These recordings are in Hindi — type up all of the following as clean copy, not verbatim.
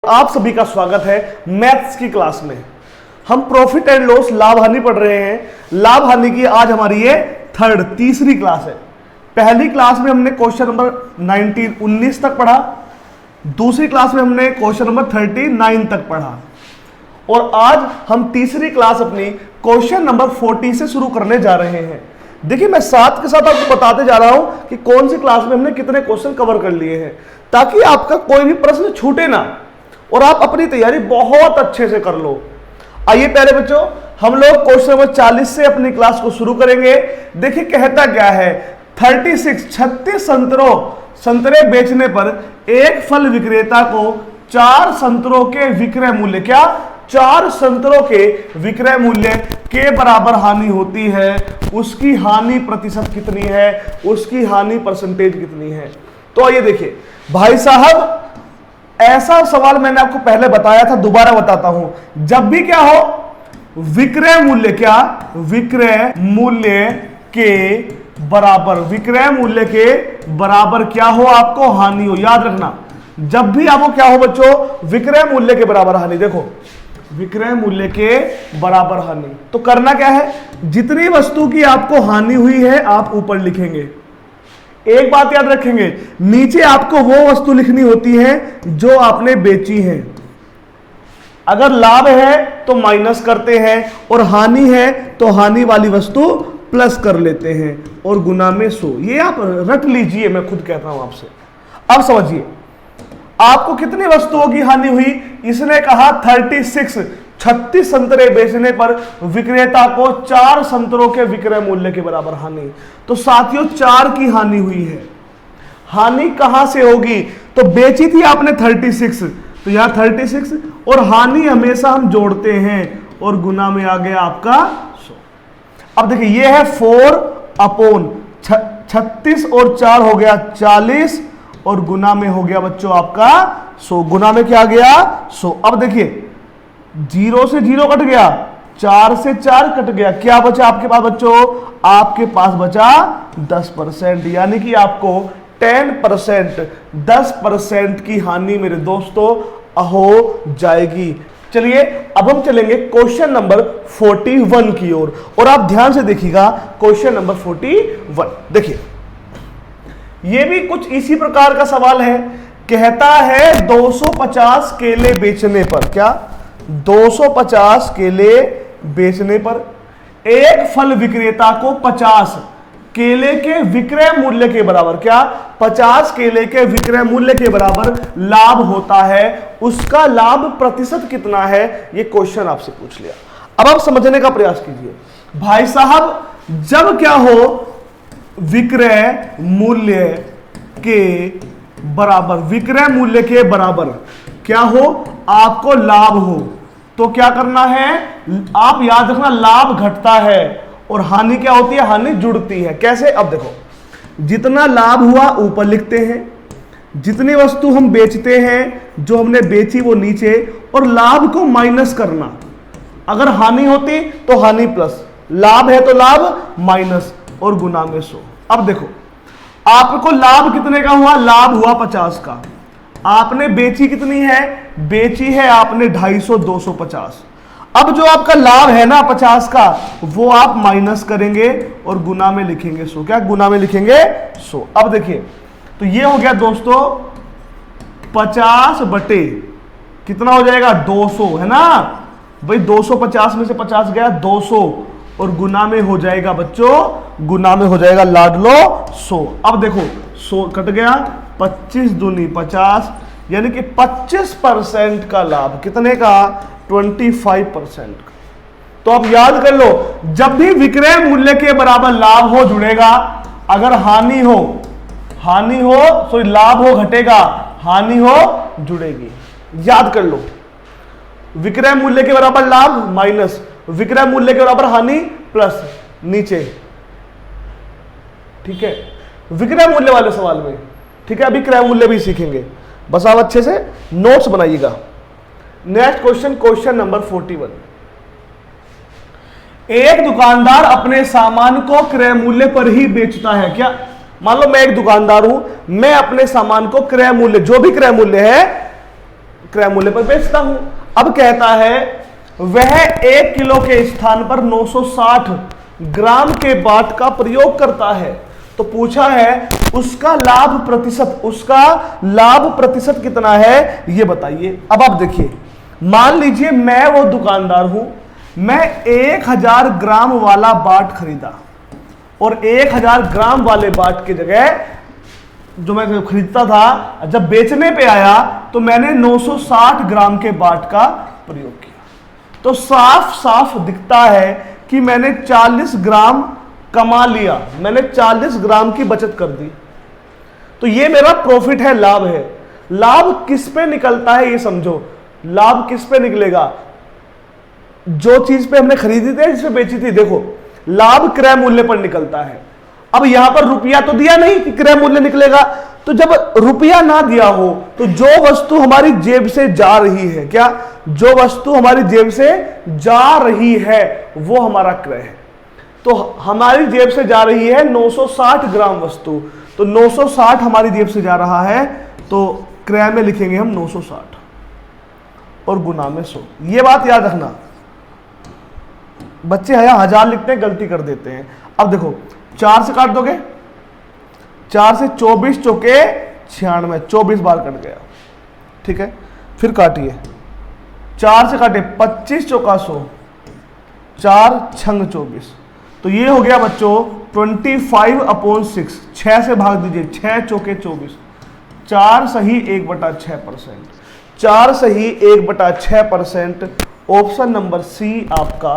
आप सभी का स्वागत है मैथ्स की क्लास में। हम प्रॉफिट एंड लॉस लाभ हानि पढ़ रहे हैं। लाभ हानि की आज हमारी ये तीसरी क्लास है। पहली क्लास में हमने क्वेश्चन नंबर 19 तक पढ़ा, दूसरी क्लास में हमने क्वेश्चन नंबर 39 तक पढ़ा और आज हम तीसरी क्लास अपनी क्वेश्चन नंबर 40 से शुरू करने जा रहे हैं। देखिए, मैं साथ के साथ आपको बताते जा रहा हूं कि कौन सी क्लास में हमने कितने क्वेश्चन कवर कर लिए हैं, ताकि आपका कोई भी प्रश्न छूटे ना और आप अपनी तैयारी बहुत अच्छे से कर लो। आइए पहले बच्चों, हम लोग क्वेश्चन नंबर 40 से अपनी क्लास को शुरू करेंगे। देखिए कहता क्या है, 36 संतरे बेचने पर एक फल विक्रेता को 4 संतरों के विक्रय मूल्य, क्या 4 संतरों के विक्रय मूल्य के बराबर हानि होती है। उसकी हानि प्रतिशत कितनी है, उसकी हानि परसेंटेज कितनी है। तो आइए देखिए भाई साहब, ऐसा सवाल मैंने आपको पहले बताया था, दोबारा बताता हूं। जब भी क्या हो, विक्रय मूल्य, क्या विक्रय मूल्य के बराबर, विक्रय मूल्य के बराबर क्या हो, आपको हानि हो। याद रखना, जब भी आपको क्या हो बच्चों, विक्रय मूल्य के बराबर हानि। देखो, विक्रय मूल्य के बराबर हानि, तो करना क्या है, जितनी वस्तु की आपको हानि हुई है आप ऊपर लिखेंगे। एक बात याद रखेंगे, नीचे आपको वो वस्तु लिखनी होती है जो आपने बेची है। अगर लाभ है तो माइनस करते हैं और हानि है तो हानि वाली वस्तु प्लस कर लेते हैं और गुना में 100। ये आप रट लीजिए, मैं खुद कहता हूं आपसे। अब समझिए, आपको कितनी वस्तुओं की हानि हुई। इसने कहा 36 संतरे बेचने पर विक्रेता को 4 संतरों के विक्रय मूल्य के बराबर हानि। तो साथियों 4 की हानि हुई है। हानि कहां से होगी, तो बेची थी आपने 36, तो यहां 36 और हानि हमेशा हम जोड़ते हैं और गुना में आ गया आपका 100। अब देखिए, यह है 4/36 और 4 हो गया 40 और गुना में हो गया बच्चों आपका 100। गुना में क्या आ गया 100। अब देखिए, 0 से 0 कट गया, 4 से 4 कट गया, क्या बचा आपके पास बच्चों, आपके पास बचा 10%, यानी कि आपको 10% की हानि मेरे दोस्तों हो जाएगी। चलिए अब हम चलेंगे क्वेश्चन नंबर 41 की ओर और आप ध्यान से देखिएगा क्वेश्चन नंबर 41। देखिए, यह भी कुछ इसी प्रकार का सवाल है। कहता है 250 केले बेचने पर, क्या 250 केले बेचने पर एक फल विक्रेता को 50 केले के विक्रय मूल्य के बराबर, क्या 50 केले के विक्रय मूल्य के बराबर लाभ होता है। उसका लाभ प्रतिशत कितना है, यह क्वेश्चन आपसे पूछ लिया। अब आप समझने का प्रयास कीजिए। भाई साहब, जब क्या हो, विक्रय मूल्य के बराबर, विक्रय मूल्य के बराबर क्या हो, आपको लाभ हो, तो क्या करना है, आप याद रखना, लाभ घटता है और हानि क्या होती है, हानि जुड़ती है। कैसे, अब देखो, जितना लाभ हुआ ऊपर लिखते हैं, जितनी वस्तु हम बेचते हैं, जो हमने बेची वो नीचे, और लाभ को माइनस करना। अगर हानि होती तो हानि प्लस, लाभ है तो लाभ माइनस और गुना में 100। अब देखो, आपको लाभ कितने का हुआ, लाभ हुआ 50 का। आपने बेची कितनी है, बेची है आपने 250, 250। अब जो आपका लाभ है ना 50 का, वो आप माइनस करेंगे और गुना में लिखेंगे 100। क्या गुना में लिखेंगे 100। अब देखिए, तो ये हो गया दोस्तों 50 बटे कितना हो जाएगा 200, है ना भाई। 250 में से 50 गया 200 और गुना में हो जाएगा बच्चों, गुना में हो जाएगा लाडलो 100। अब देखो 100 कट गया, 25 दूनी 50, यानी कि 25% का लाभ। कितने का, 25% का। तो अब याद कर लो, जब भी विक्रय मूल्य के बराबर लाभ हो जुड़ेगा, अगर हानि हो सॉरी लाभ हो घटेगा, हानि हो जुड़ेगी। याद कर लो, विक्रय मूल्य के बराबर लाभ माइनस, विक्रय मूल्य के बराबर हानि प्लस, नीचे। ठीक है, विक्रय मूल्य वाले सवाल में। ठीक है, अभी क्रय मूल्य भी सीखेंगे, बस आप अच्छे से नोट्स बनाइएगा। Next question, question number 41। एक दुकानदार अपने सामान को क्रय मूल्य पर ही बेचता है। क्या, मान लो मैं एक दुकानदार हूं, मैं अपने सामान को क्रय मूल्य, जो भी क्रय मूल्य है क्रय मूल्य पर बेचता हूं। अब कहता है वह 1 किलो के स्थान पर 960 ग्राम के बाट का प्रयोग करता है। तो पूछा है उसका लाभ प्रतिशत कितना है ये बताइए। अब आप देखिए, मान लीजिए मैं वो दुकानदार हूं, मैं 1000 ग्राम वाला बाट खरीदा और 1000 ग्राम वाले बाट की जगह जो मैं खरीदता था, जब बेचने पे आया तो मैंने 960 ग्राम के बाट का प्रयोग किया। तो साफ साफ दिखता है कि मैंने 40 ग्राम कमा लिया, मैंने 40 ग्राम की बचत कर दी। तो ये मेरा प्रॉफिट है, लाभ है। लाभ किस पे निकलता है ये समझो। लाभ किस पे निकलेगा? जो चीज पे हमने खरीदी थी, जिस पे बेची थी, देखो लाभ क्रय मूल्य पर निकलता है। अब यहां पर रुपया तो दिया नहीं कि क्रय मूल्य निकलेगा, तो जब रुपया ना दिया हो तो जो वस्तु हमारी जेब से जा रही है, क्या जो वस्तु हमारी जेब से जा रही है वो हमारा क्रय है। तो हमारी जेब से जा रही है 960 ग्राम वस्तु, तो 960 हमारी जेब से जा रहा है, तो क्रय में लिखेंगे हम 960 और गुना में 100। ये बात याद रखना। बच्चे है 1000 लिखते हैं, गलती कर देते हैं। अब देखो 4 से काट दोगे, 4 से 24 चौके 96, 24 बार कट गया, ठीक है। फिर काटिए, 4 से काटे 25 चौका 100, 4 छंग 24, तो ये हो गया बच्चों 25/6। 6 से भाग दीजिए, 6 चौके 24, 4 सही 1/6%, 4 सही 1/6%। ऑप्शन नंबर सी आपका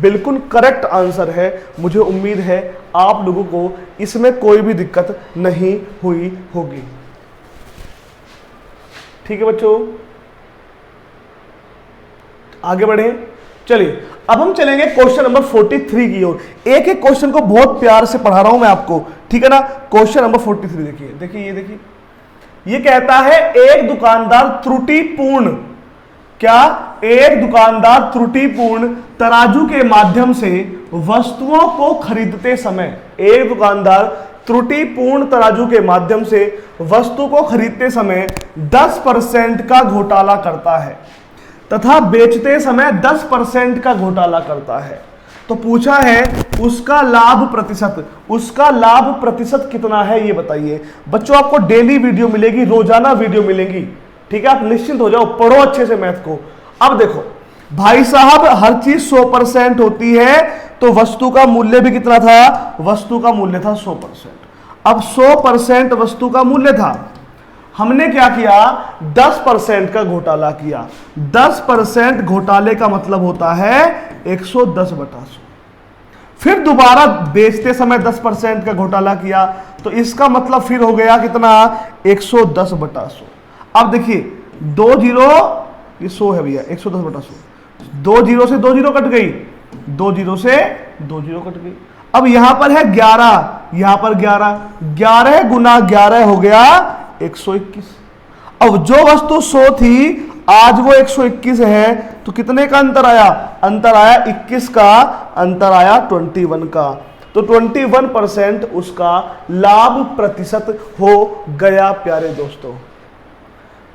बिल्कुल करेक्ट आंसर है। मुझे उम्मीद है आप लोगों को इसमें कोई भी दिक्कत नहीं हुई होगी। ठीक है बच्चों, आगे बढ़े। चलिए अब हम चलेंगे क्वेश्चन नंबर 43 की ओर। एक एक क्वेश्चन को बहुत प्यार से पढ़ा रहा हूं मैं आपको, ठीक है ना। क्वेश्चन नंबर 43 देखिए, देखिए ये देखिए, ये कहता है एक दुकानदार त्रुटिपूर्ण, क्या एक दुकानदार त्रुटिपूर्ण तराजू के माध्यम से वस्तुओं को खरीदते समय, एक दुकानदार त्रुटिपूर्ण तराजू के माध्यम से वस्तु को खरीदते समय 10% का घोटाला करता है तथा बेचते समय 10% का घोटाला करता है। तो पूछा है उसका लाभ प्रतिशत कितना है ये बताइए। बच्चों आपको डेली वीडियो मिलेगी, रोजाना वीडियो मिलेगी, ठीक है। आप निश्चिंत हो जाओ, पढ़ो अच्छे से मैथ को। अब देखो भाई साहब, हर चीज 100% होती है, तो वस्तु का मूल्य भी कितना था? वस्तु का मूल्य था 100%। अब 100% वस्तु का मूल्य था, हमने क्या किया? 10% का घोटाला किया। 10% घोटाले का मतलब होता है 110/100। फिर दोबारा बेचते समय 10% का घोटाला किया, तो इसका मतलब फिर हो गया कितना? 110/100। अब देखिए 2 जीरो, ये 100 है भैया, 110/100, 2 जीरो से 2 जीरो कट गई, 2 जीरो से 2 जीरो कट गई। अब यहां पर है 11, यहां पर 11 गुना 11 हो गया 121। अब जो वस्तु 100 थी आज वो 121 है, तो कितने का अंतर आया? अंतर आया 21 का, अंतर आया 21 का। तो 21% उसका लाभ प्रतिशत हो गया प्यारे दोस्तों।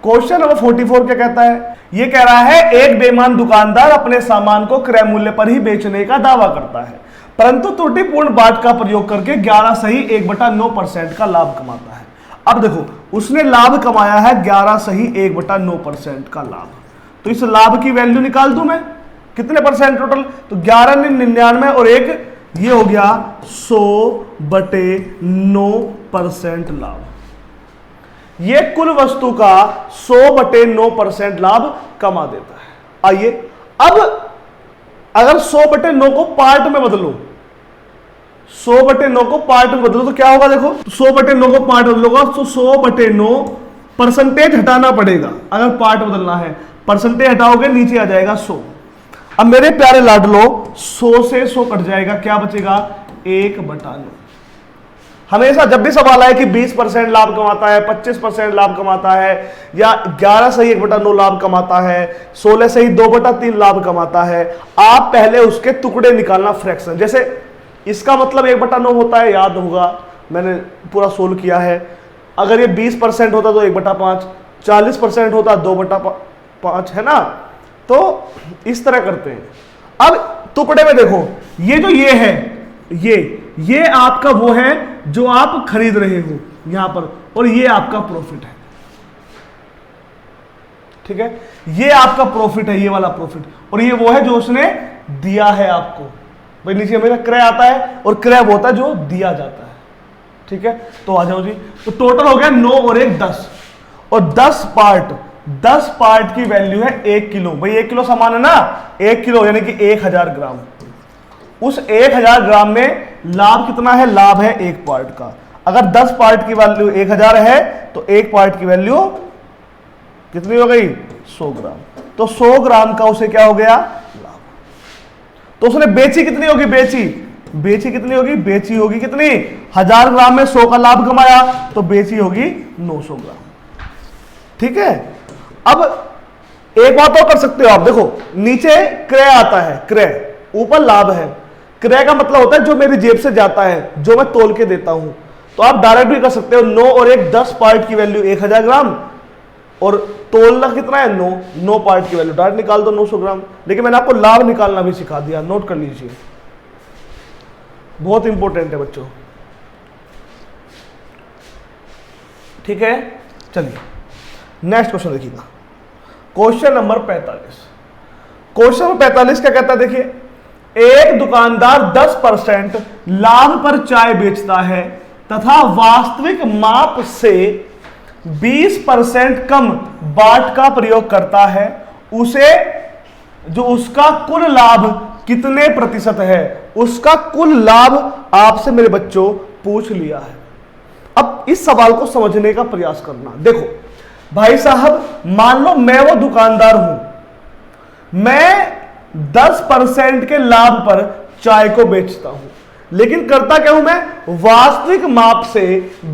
क्वेश्चन नंबर 44 क्या कहता है? यह कह रहा है एक बेईमान दुकानदार अपने सामान को क्रय मूल्य पर ही बेचने का दावा करता है, परंतु त्रुटिपूर्ण बाट का प्रयोग करके 11 सही 1/9% का लाभ कमाता है। अब देखो उसने लाभ कमाया है 11 सही 1/9% का लाभ, तो इस लाभ की वैल्यू निकाल दूं मैं, कितने परसेंट टोटल? तो 11 में 99 और एक ये हो गया 100/9% लाभ। ये कुल वस्तु का 100/9% लाभ कमा देता है। आइए अब अगर 100/9 को पार्ट में बदलो, 100/9 को पार्ट में बदलो तो क्या होगा? देखो 100/9 को पार्ट बदलोगा तो 100/9 परसेंटेज हटाना पड़ेगा। अगर पार्ट बदलना है, परसेंटेज हटाओगे नीचे आ जाएगा 100। अब मेरे प्यारे लाडलो 100 से 100 कट जाएगा, क्या बचेगा? 1/9। हमेशा जब भी सवाल आए कि 20% लाभ कमाता है, 25% लाभ कमाता है, या 11 सही 1/9 लाभ कमाता है, 16 सही 2/3 लाभ कमाता है, आप पहले उसके टुकड़े निकालना फ्रैक्शन। जैसे इसका मतलब 1/9 होता है, याद होगा मैंने पूरा सोल्व किया है। अगर ये 20% होता तो 1/5, 40% होता 2/5, 5 है ना। तो इस तरह करते हैं। अब टुकड़े में देखो, ये जो ये है, ये आपका वो है जो आप खरीद रहे हो यहां पर, और ये आपका प्रॉफिट है। ठीक है, ये आपका प्रॉफिट है, ये वाला प्रॉफिट, और ये वो है जो उसने दिया है आपको। भाई नीचे हमेशा क्रय आता है, और क्रय वो होता है जो दिया जाता है। ठीक है, तो आ जाओ जी। तो टोटल हो गया 9 और 1 10, और 10 पार्ट की वैल्यू है 1 किलो। भाई 1 किलो सामान है ना, 1 किलो यानी कि 1000 ग्राम। उस 1000 ग्राम में लाभ कितना है? लाभ है 1 पार्ट का। अगर 10 पार्ट की वैल्यू 1000 है तो 1 पार्ट की वैल्यू कितनी हो गई? 100 ग्राम। तो 100 ग्राम का उसे क्या हो गया? लाभ। तो उसने बेची कितनी होगी? बेची कितनी होगी? बेची होगी कितनी? 1000 ग्राम में 100 का लाभ कमाया, तो बेची होगी 900 ग्राम। ठीक है, अब एक बात और कर सकते हो आप, देखो नीचे क्रय आता है, क्रय, ऊपर लाभ है। क्रय का मतलब होता है जो मेरी जेब से जाता है, जो मैं तोल के देता हूं। तो आप डायरेक्ट भी कर सकते हो, 9 और 1 10 पार्ट की वैल्यू 1000 ग्राम, और तोलना कितना है? 9 पार्ट की वैल्यू डायरेक्ट निकाल दो 900 ग्राम। लेकिन मैंने आपको लाभ निकालना भी सिखा दिया, नोट कर लीजिए, बहुत इंपॉर्टेंट है बच्चों। ठीक है, चलिए नेक्स्ट क्वेश्चन देखिएगा, क्वेश्चन नंबर 45। क्वेश्चन नंबर 45 क्या कहता है? देखिए, एक दुकानदार 10% लाभ पर चाय बेचता है तथा वास्तविक माप से 20% कम बाट का प्रयोग करता है। उसे जो उसका कुल लाभ कितने प्रतिशत है? उसका कुल लाभ आपसे मेरे बच्चों पूछ लिया है। अब इस सवाल को समझने का प्रयास करना। देखो भाई साहब, मान लो मैं वो दुकानदार हूं, मैं 10% के लाभ पर चाय को बेचता हूं, लेकिन करता क्या हूं मैं? वास्तविक माप से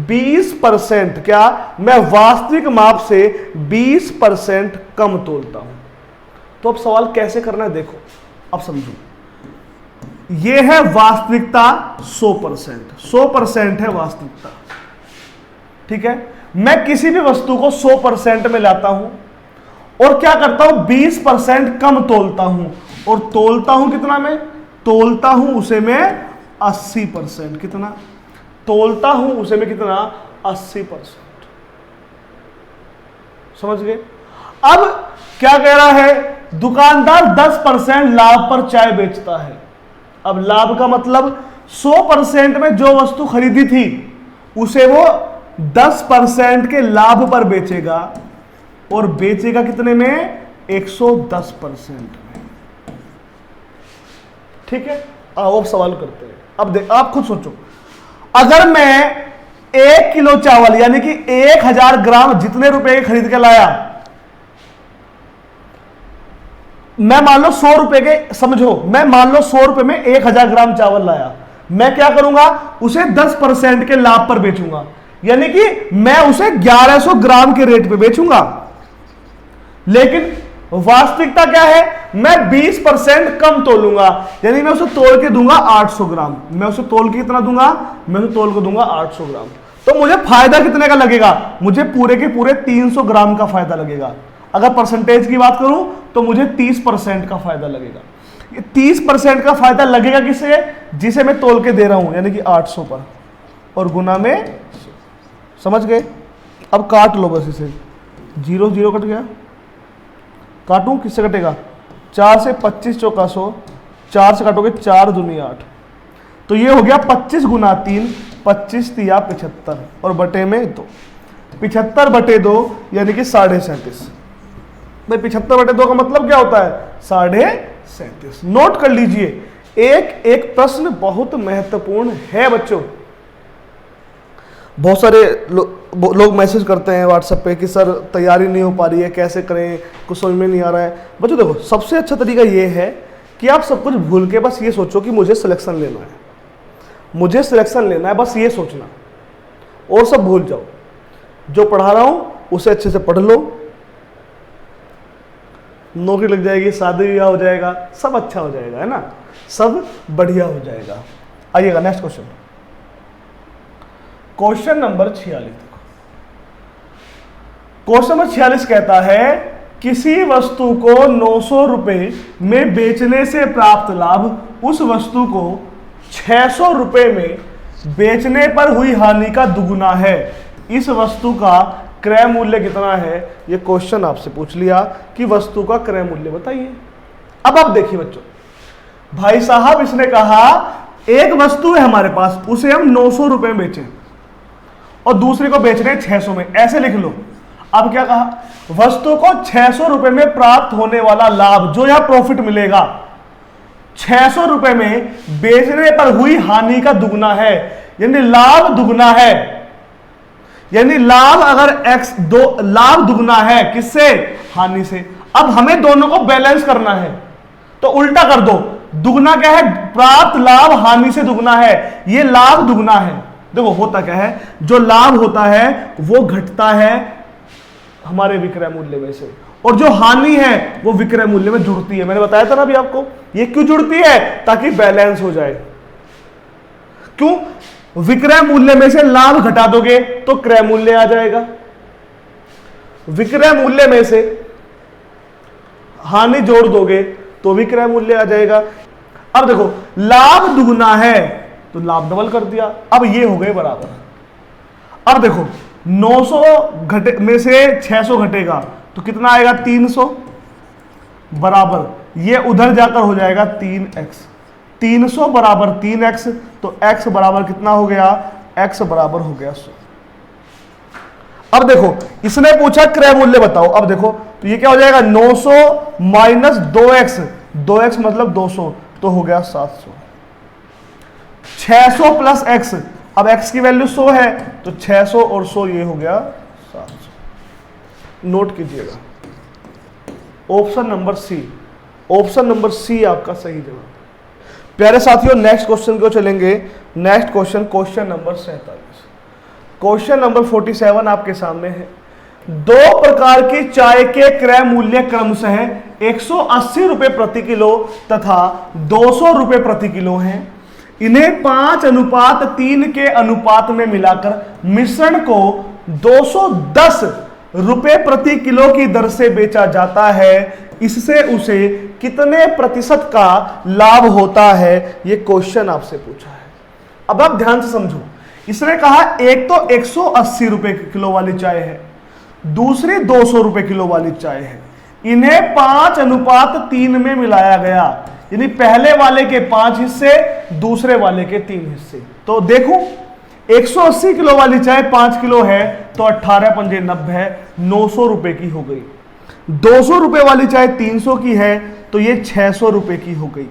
20%, क्या मैं वास्तविक माप से 20% कम तोलता हूं। तो अब सवाल कैसे करना है देखो, अब समझो। यह है वास्तविकता 100% है वास्तविकता। ठीक है, मैं किसी भी वस्तु को 100% में लाता हूं और क्या करता हूं? 20% कम तोलता हूं, और तोलता हूं कितना? मैं तोलता हूं उसे मैं 80%। कितना तोलता हूं उसे मैं? कितना? 80%। समझ गए? अब क्या कह रहा है? दुकानदार 10% लाभ पर चाय बेचता है। अब लाभ का मतलब 100% में जो वस्तु खरीदी थी उसे वो 10% के लाभ पर बेचेगा, और बेचेगा कितने में? 110% में। ठीक है, आओ अब सवाल करते हैं। अब देख, आप खुद सोचो, अगर मैं 1 किलो चावल यानी कि 1000 ग्राम जितने रुपए के खरीद के लाया, मैं मान लो 100 रुपए के, समझो मैं मान लो 100 रुपए में 1000 ग्राम चावल लाया, मैं क्या करूंगा? उसे 10% के लाभ पर बेचूंगा, यानी कि मैं उसे 1100 ग्राम के रेट पे बेचूंगा। लेकिन वास्तविकता क्या है? मैं 20% कम तोलूंगा, यानी मैं उसे तोल के दूंगा 800 ग्राम। मैं उसे तोल के कितना दूंगा? मैं उसे तोल के दूंगा 800 ग्राम। तो मुझे फायदा कितने का लगेगा? मुझे पूरे के पूरे 300 ग्राम का फायदा लगेगा। अगर परसेंटेज की बात करूं तो मुझे 30% का फायदा लगेगा। ये 30% का फायदा लगेगा किसे? जिसे मैं तोल के दे रहा हूं, यानी कि 800 पर, और गुना में। समझ गए? अब काट लो बस इसे, 0 0 कट गया, काटूं? किससे कटेगा? 4 से 25 चौका 100, 4 से काटोगे 4 दूनी 8, तो ये हो गया 25 गुना 3, 25 तिया 75, और बटे में 2, 75 बटे 2 यानी कि 37.5। भाई 75 बटे 2 का मतलब क्या होता है? 37.5। नोट कर लीजिए, एक प्रश्न बहुत महत्वपूर्ण है बच्चों। बहुत सारे लोग मैसेज करते हैं व्हाट्सएप पे कि सर तैयारी नहीं हो पा रही है, कैसे करें, कुछ समझ में नहीं आ रहा है। बच्चों देखो, सबसे अच्छा तरीका ये है कि आप सब कुछ भूल के बस ये सोचो कि मुझे सिलेक्शन लेना है, मुझे सिलेक्शन लेना है, बस ये सोचना, और सब भूल जाओ। जो पढ़ा रहा हूं उसे अच्छे से पढ़ लो, नौकरी लग जाएगी, शादी ब्याह हो जाएगा, सब अच्छा हो जाएगा, है ना, सब बढ़िया हो जाएगा। आइएगा next question, question number 46। Question number 46 कहता है किसी वस्तु को 900 रुपए में बेचने से प्राप्त लाभ उस वस्तु को 600 रुपए में बेचने पर हुई हानि का दुगुना है। इस वस्तु का क्रय मूल्य कितना है? ये क्वेश्चन आपसे पूछ लिया कि वस्तु का क्रय मूल्य बताइए। अब आप देखिए बच्चों, भाई साहब इसने कहा एक वस्तु है हमारे पास, उसे हम 900 रुपए में बेचें और दूसरे को बेच रहे हैं 600 में, ऐसे लिख लो। अब क्या कहा? वस्तु को 600 रुपए में प्राप्त होने वाला लाभ, जो यहां प्रॉफिट मिलेगा, 600 रुपए में बेचने पर हुई हानि का दुगना है, यानी लाभ दुगना है। यानी लाभ अगर लाभ दुगना है किससे? हानि से। अब हमें दोनों को बैलेंस करना है, तो उल्टा कर दो। दुगना क्या है? प्राप्त लाभ हानि से दुगना है, ये लाभ दुगना है। देखो होता क्या है, जो लाभ होता है वो घटता है हमारे विक्रय मूल्य में से, और जो हानि है वो विक्रय मूल्य में जुड़ती है। मैंने बताया था ना अभी आपको, ये क्यों जुड़ती है? ताकि बैलेंस हो जाए। क्यों? विक्रय मूल्य में से लाभ घटा दोगे तो क्रय मूल्य आ जाएगा, विक्रय मूल्य में से हानि जोड़ दोगे तो भी क्रय मूल्य आ जाएगा। अब देखो लाभ दुगुना है तो लाभ डबल कर दिया, अब ये हो गए बराबर। अब देखो 900 घटे में से 600 घटेगा तो कितना आएगा? 300 बराबर ये उधर जाकर हो जाएगा 3x। 300 बराबर 3x, तो x बराबर कितना हो गया? x बराबर हो गया 100। अब देखो इसने पूछा क्रय मूल्य बताओ। अब देखो तो ये क्या हो जाएगा? 900 माइनस 2x, 2x मतलब 200, तो हो गया 700। 600 प्लस x, अब x की वैल्यू 100 है तो 600 और 100 ये हो गया 700। नोट कीजिएगा option number C, option number C आपका सही जवाब। प्यारे साथियों नेक्स्ट क्वेश्चन को चलेंगे। Next question, question number 47। Question number 47 आपके सामने है। दो प्रकार की चाय के क्रय मूल्य क्रमशः 180 रुपए प्रति किलो तथा 200 रुपए प्रति किलो हैं। इन्हें 5:3 के अनुपात में मिलाकर मिश्रण को 210 रुपए प्रति किलो की दर से बेचा जाता है। इससे उसे कितने प्रतिशत का लाभ होता है? ये क्वेश्चन आपसे पूछा है। अब आप ध्यान से समझो, इसने कहा एक तो 180 रुपए किलो वाली चाय है, दूसरी 200 रुपए किलो वाली चाय है। इन्हें 5:3 में मिलाया गया, यानी पहले वाले के 5 हिस्से, दूसरे वाले के 3 हिस्से। तो देखो 180 किलो वाली चाय 5 किलो है तो 18 पंजे 90 है, 900 रुपए की हो गई। 200 रुपए वाली चाय 300 की है तो ये 600 रुपए की हो गई।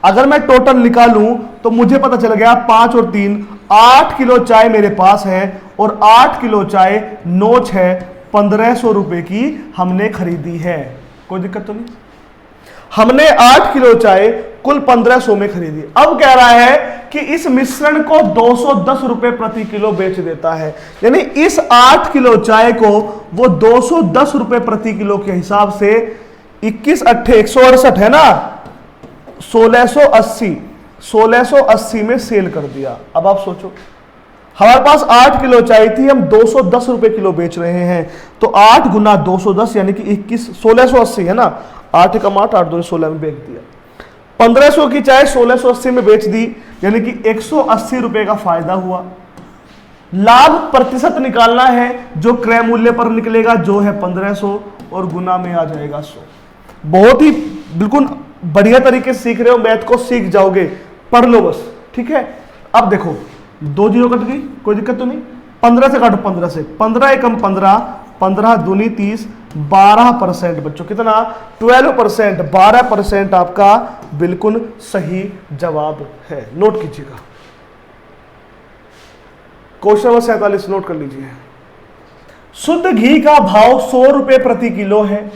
अगर मैं टोटल निकालूं तो मुझे पता चल गया 5 और 3 8 किलो चाय मेरे पास है, और 8 किलो चाय 9 6 1500 रुपए की हमने खरीदी है। कोई दिक्कत तो नहीं? हमने 8 किलो चाय कुल 1500 में खरीदी। अब कह रहा है कि इस मिश्रण को 210 रुपए प्रति किलो बेच देता है, यानी इस 8 किलो चाय को वो 210 रुपए प्रति किलो के हिसाब से 21 8 168 है ना, 1680 में सेल कर दिया। अब आप सोचो हमारे पास 8 किलो चाय थी, हम 210 रुपए किलो बेच रहे हैं, तो 8 गुना 210 यानी कि 1680 है ना, 8 कम 8 8 2 16 में बेच दिया। 1500 की चाय 1680 में बेच दी, यानी कि 180 रुपए का फायदा हुआ। लाभ प्रतिशत निकालना है, जो क्रय मूल्य पर निकलेगा जो है 1500 और गुना में आ जाएगा 100। बहुत ही बिल्कुल बढ़िया तरीके से सीख रहे हो, मैथ को सीख जाओगे, पढ़ लो बस, ठीक है। अब देखो 2 जीरो कट गई, कोई दिक्कत तो नहीं। 15 से काटो 15 से, 15 एकम 15, 15 दूनी 30, 12% बच्चों कितना? 12%, 12% आपका बिल्कुल सही जवाब है। नोट कीजिएगा क्वेश्चन नंबर 47 नोट कर लीजिए। शुद्ध घी का भाव 100 रुपए प्रति किलो है।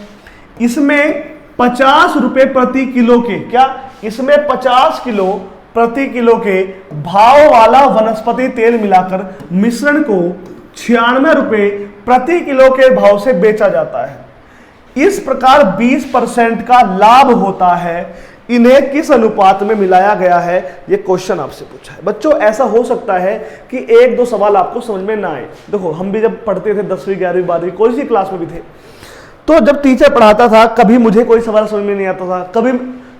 इसमें 50 रुपए प्रति किलो के, क्या इसमें 50 किलो प्रति किलो के भाव वाला वनस्पति तेल मिलाकर मिश्रण को 96 रुपए प्रति किलो के भाव से बेचा जाता है। इस प्रकार 20% का लाभ होता है। इन्हें किस अनुपात में मिलाया गया है? यह क्वेश्चन आपसे पूछा है। बच्चों ऐसा हो सकता है कि 1-2 सवाल आपको समझ में ना आए। देखो हम भी जब पढ़ते थे 10वीं 11वीं 12वीं कोई सी क्लास में भी थे, तो जब टीचर पढ़ाता था कभी मुझे कोई सवाल समझ में नहीं आता था, कभी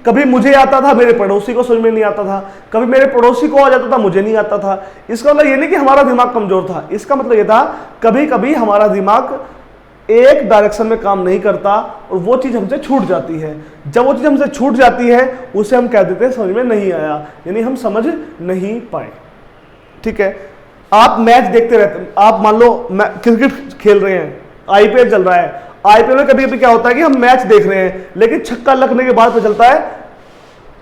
कभी मुझे आता था, मेरे पड़ोसी को समझ में नहीं आता था, कभी मेरे पड़ोसी को आ जाता था, मुझे नहीं आता था। इसका मतलब ये नहीं कि हमारा दिमाग कमजोर था, इसका मतलब ये था कभी कभी हमारा दिमाग एक डायरेक्शन में काम नहीं करता और वो चीज हमसे छूट जाती है। जब वो चीज हमसे छूट जाती है उसे हम कह देते हैं समझ में नहीं आया, यानी हम समझ नहीं पाए। ठीक है, आप मैच देखते रहते हैं, आप मान लो क्रिकेट खेल रहे हैं, आईपीएल चल रहा है, आईपीएल में कभी कभी क्या होता है कि हम मैच देख रहे हैं लेकिन छक्का लगने के बाद पता चलता है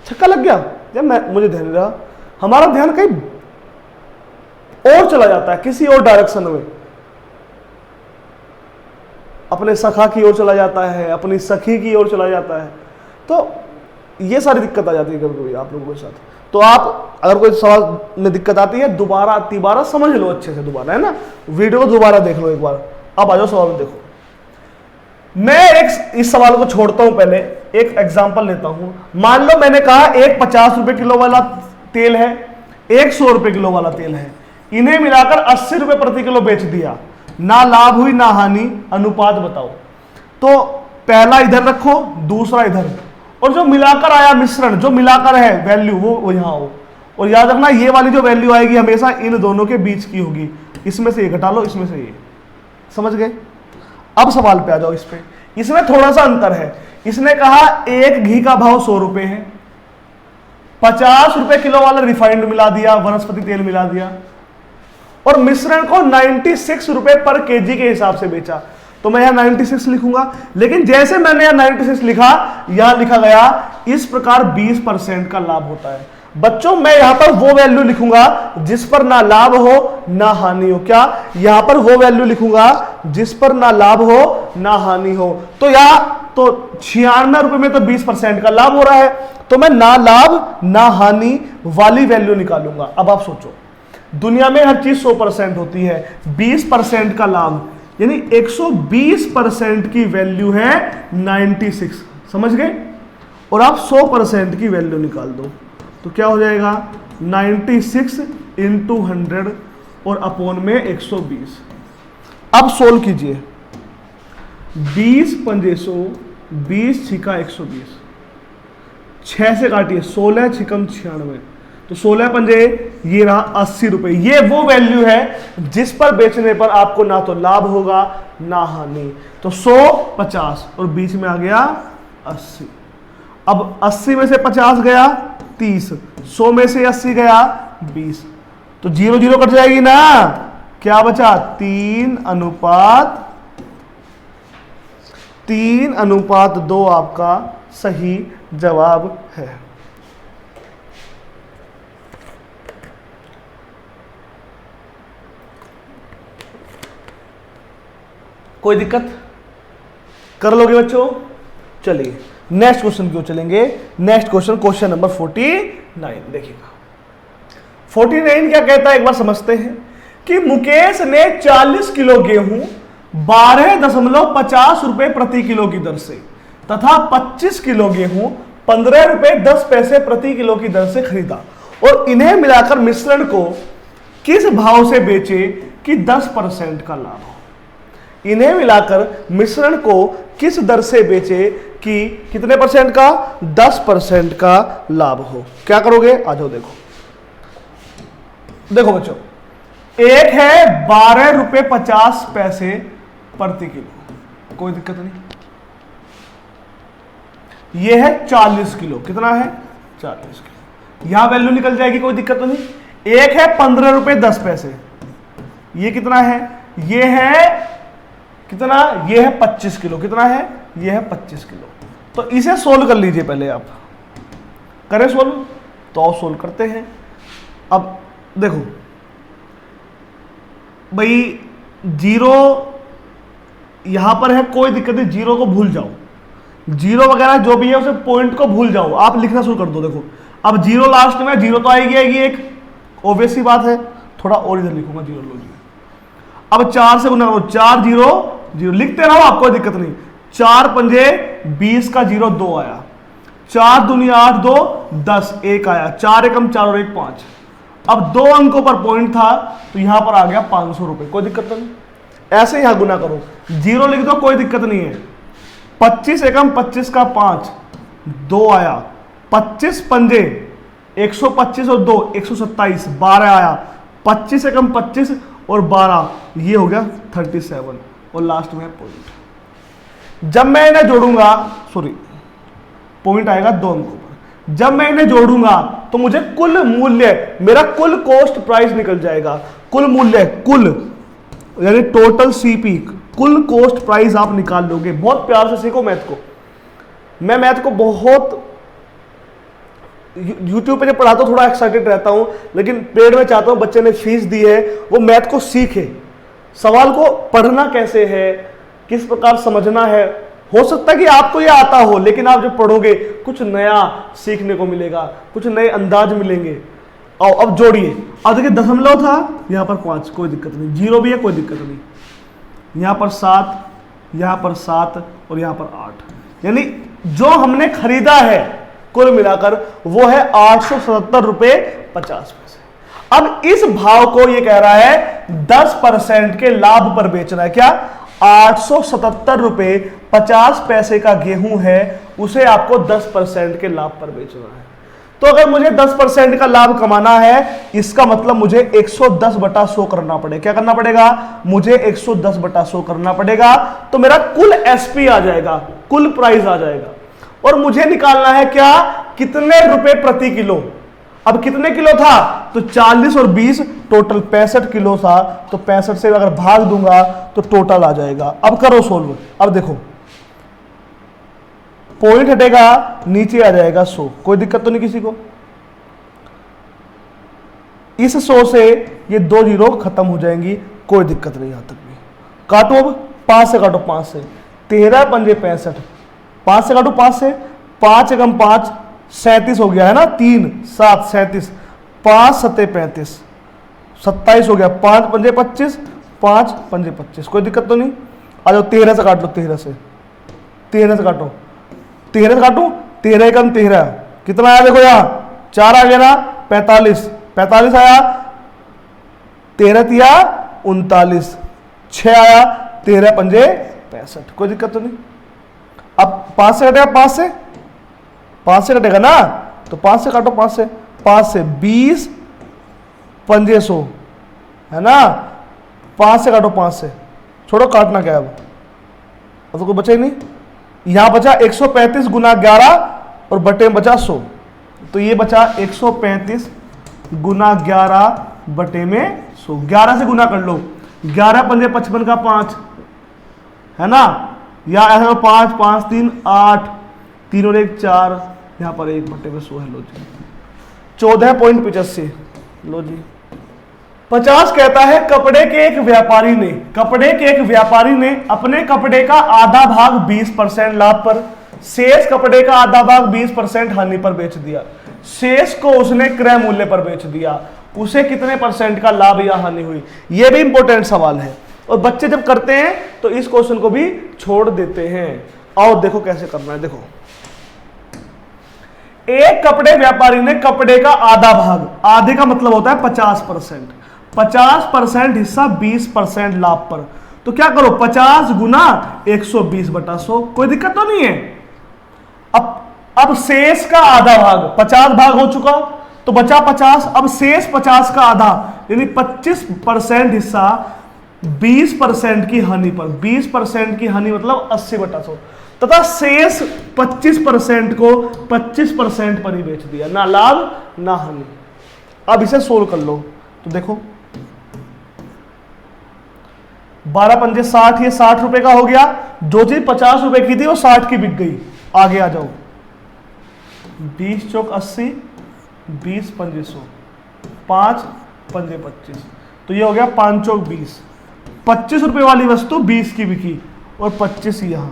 छक्का लग गया, जब मुझे ध्यान नहीं रहा, हमारा ध्यान कहीं और चला जाता है, किसी और डायरेक्शन में, अपने सखा की ओर चला जाता है, अपनी सखी की ओर चला जाता है। तो ये सारी दिक्कत आ जाती है कभी कभी आप लोगों के साथ। तो आप अगर कोई सवाल में दिक्कत आती है दोबारा समझ लो अच्छे से, दोबारा है ना, वीडियो को दोबारा देख लो एक बार। अब आ जाओ सवाल में, देखो मैं इस सवाल को छोड़ता हूं, पहले एक एग्जांपल लेता हूं। मान लो मैंने कहा एक 50 रुपए किलो वाला तेल है, एक 100 रुपए किलो वाला तेल है, इन्हें मिलाकर 80 रुपए प्रति किलो बेच दिया, ना लाभ हुई ना हानि, अनुपात बताओ। तो पहला इधर रखो, दूसरा इधर, और जो मिलाकर आया मिश्रण, जो मिलाकर है वैल्यू वो यहां हो, और याद रखना ये वाली जो वैल्यू आएगी हमेशा इन दोनों के बीच की होगी, इसमें से ये घटा लो, इसमें से ये, समझ गए। अब सवाल पे आ जाओ, इस पे इसमें थोड़ा सा अंतर है। इसने कहा एक घी का भाव 100 रुपए है, 50 रुपए किलो वाला रिफाइंड मिला दिया, वनस्पति तेल मिला दिया, और मिश्रण को 96 रुपए पर केजी के हिसाब से बेचा। तो मैं यहां 96 लिखूंगा, लेकिन जैसे मैंने यहां 96 लिखा, यहां लिखा गया इस प्रकार 20% का लाभ होता है। बच्चों मैं यहां पर वो वैल्यू लिखूंगा जिस पर ना लाभ हो ना हानि हो। क्या? यहां पर वो वैल्यू लिखूंगा जिस पर ना लाभ हो ना हानि हो। तो यहां तो 96 रुपए में तो 20% का लाभ हो रहा है, तो मैं ना लाभ ना हानि वाली वैल्यू निकालूंगा। अब आप सोचो, दुनिया में हर चीज 100% होती है, 20% का लाभ यानी 120% की वैल्यू है 96, समझ गए। और आप 100% की वैल्यू निकाल दो तो क्या हो जाएगा 96 इंटू 100 और अपॉन में 120। अब सोल्व कीजिए, 20 पंजे 100, 20 छिका 120, 6 से काटिए, 16 छिकम 96, तो 16 पंजे ये रहा 80 रुपए। ये वो वैल्यू है जिस पर बेचने पर आपको ना तो लाभ होगा ना हानि। तो 100 50 और बीच में आ गया 80। अब 80 में से 50 गया 30, 100 में से 80 गया 20, तो 0 0 कट जाएगी ना, क्या बचा 3:2 आपका सही जवाब है। कोई दिक्कत? कर लोगे बच्चों? चलिए नेक्स्ट क्वेश्चन क्यों चलेंगे। नेक्स्ट क्वेश्चन, क्वेश्चन नंबर 49 देखिएगा। 49 क्या कहता है एक बार समझते हैं कि मुकेश ने 40 किलो गेहूं 12.50 रुपए प्रति किलो की दर से तथा 25 किलो गेहूं 15 रुपए 10 पैसे प्रति किलो की दर से खरीदा और इन्हें मिलाकर मिश्रण को किस भाव से बेचे कि 10% का लाभ हो। इन्हें मिलाकर मिश्रण को किस दर से बेचे कि कितने परसेंट का? 10% का लाभ हो। क्या करोगे? आ जाओ देखो। देखो बच्चों, एक है 12 रुपए 50 पैसे प्रति किलो, कोई दिक्कत नहीं। यह है 40 किलो, कितना है? 40 किलो। यहां वैल्यू निकल जाएगी, कोई दिक्कत तो नहीं। एक है 15 रुपए 10 पैसे, ये कितना है? ये है कितना? ये है 25 किलो। कितना है? ये है 25 किलो। तो इसे सोल्व कर लीजिए पहले आप। करें सोल्व? तो आओ सोल्व करते हैं। अब देखो भाई, जीरो यहां पर है, कोई दिक्कत नहीं, जीरो को भूल जाओ, जीरो वगैरह जो भी है उसे पॉइंट को भूल जाओ, आप लिखना शुरू कर दो। देखो अब जीरो लास्ट में, जीरो तो आएगी एक, ऑब्वियस सी बात है। थोड़ा और इधर लिखूंगा जीरो, लो जी। अब 4 से गुना करो, 4 0 0, लिखते रहो आप, कोई दिक्कत नहीं। 4 पंजे 20 का 0 2 आया, 4 दूनी 8 2 10 1 आया, 4 एकम 4 और 1 5। अब 2 अंकों पर पॉइंट था तो यहां पर आ गया 500 रुपए, कोई दिक्कत नहीं। ऐसे यहां गुना करो, 0 लिख दो, कोई दिक्कत नहीं है। 25 एकम 25 का 5, 2 आया। 25 पंजे 125 और 2 127, 12 आया। 25 एकम 25 और 12, ये हो गया 37 और लास्ट में पॉइंट। जब मैं इन्हें जोड़ूंगा, सॉरी पॉइंट आएगा 2 अंकों पर। जब मैं इन्हें जोड़ूंगा तो मुझे कुल मूल्य, मेरा कुल कॉस्ट प्राइस निकल जाएगा। कुल मूल्य, कुल यानी टोटल सीपी, कुल कॉस्ट प्राइस आप निकाल लोगे। बहुत प्यार से सीखो मैथ को। मैं मैथ को बहुत यूट्यूब पे जब पढ़ाता हूँ थोड़ा एक्साइटेड रहता हूँ, लेकिन पेड में चाहता हूँ बच्चे ने फीस दी है वो मैथ को सीखे। सवाल को पढ़ना कैसे है, किस प्रकार समझना है। हो सकता है कि आपको ये आता हो, लेकिन आप जब पढ़ोगे कुछ नया सीखने को मिलेगा, कुछ नए अंदाज मिलेंगे। आओ अब जोड़िए। अब देखिए दशमलव था, यहाँ पर 5, कोई दिक्कत नहीं। 0 भी है, कोई दिक्कत नहीं। यहाँ पर 7, यहाँ पर 7 और यहाँ पर 8, यानी जो हमने खरीदा है कुल मिलाकर वो है 877 रुपये 50 पैसे। अब इस भाव को ये कह रहा है 10% के लाभ पर बेचना है। क्या? 877 रुपये 50 पैसे का गेहूं है, उसे आपको 10% के लाभ पर बेचना है। तो अगर मुझे 10% का लाभ कमाना है, इसका मतलब मुझे 110/100 करना पड़ेगा। क्या करना पड़ेगा? मुझे 110/100 करना पड़ेगा। तो मेरा कुल एसपी आ जाएगा, कुल प्राइस आ जाएगा। और मुझे निकालना है क्या? कितने रुपए प्रति किलो। अब कितने किलो था? तो 40 और 20 टोटल 65 किलो था। तो 65 से अगर भाग दूंगा तो टोटल आ जाएगा। अब करो सोल्व। अब देखो पॉइंट हटेगा, नीचे आ जाएगा 100। कोई दिक्कत तो नहीं किसी को? इस 100 से ये 2 जीरो खत्म हो जाएंगी, कोई दिक्कत नहीं। यहां तक भी काटो। अब 5 से काटो, 5 से 13 पंजे 65, 5 से काटो, 5 से 5 एकम 5 37 हो गया है ना। 3 7 37, 5 सत्ते 35, 27 हो गया। 5 पंजे 25, 5 पंजे 25, कोई दिक्कत तो नहीं। आ जाओ 13 से काट लो, 13 से काटो, 13 से काटू। 13 एकम 13, कितना आया देखो यहाँ 4 आ गया ना। 45 आया। 13 तिया 39, 6 आया। 13 पंजे 65, कोई दिक्कत तो नहीं। अब 5 से कटेगा, 5 से कटेगा ना, तो 5 से काटो। 5 से 20 पंजे 100 है ना। 5 से काटो, 5 से छोड़ो, काटना क्या है अब तो कोई बचा ही नहीं। यहां बचा 135 गुना 11 और बटे में बचा 100, तो ये बचा 135 गुना 11 बटे में 100। 11 से गुना कर लो, 11 पंजे 55 का 5 है ना। या ऐसा 5 5 3 8, 3 और 1 4, यहां पर 1 बटे में 100 है। लो जी 14.85। लो जी 50 कहता है कपड़े के एक व्यापारी ने अपने कपड़े का आधा भाग 20% लाभ पर, शेष कपड़े का आधा भाग 20% हानि पर बेच दिया। शेष को उसने क्रय मूल्य पर बेच दिया, उसे कितने % का लाभ या हानि हुई? यह भी इंपॉर्टेंट सवाल है और बच्चे जब करते हैं तो इस क्वेश्चन को भी छोड़ देते हैं। आओ देखो कैसे करना है। देखो एक कपड़े व्यापारी ने कपड़े का आधा भाग, आधे का मतलब होता है 50%, 50% हिस्सा 20% लाभ पर। तो क्या करो 50 गुना 120/100, कोई दिक्कत तो नहीं है। अब शेष का आधा भाग, 50 भाग हो चुका तो बचा 50। अब शेष 50 का आधा यानी 25% हिस्सा 20% की हानि पर। 20% की हानि मतलब 80/100 तथा शेष 25% को 25% पर ही बेच दिया, ना लाभ ना हानि। अब इसे सोल्व कर लो तो देखो 12 पंजे 60, ये 60 रुपए का हो गया। जो चीज 50 रुपए की थी वो 60 की बिक गई। आगे आ जाओ 20 चौक 80, 20 पंजे 100, 5 पंजे 25, तो ये हो गया 5 चौक 20। 25 रुपए वाली वस्तु 20 की बिकी और 25 यहां।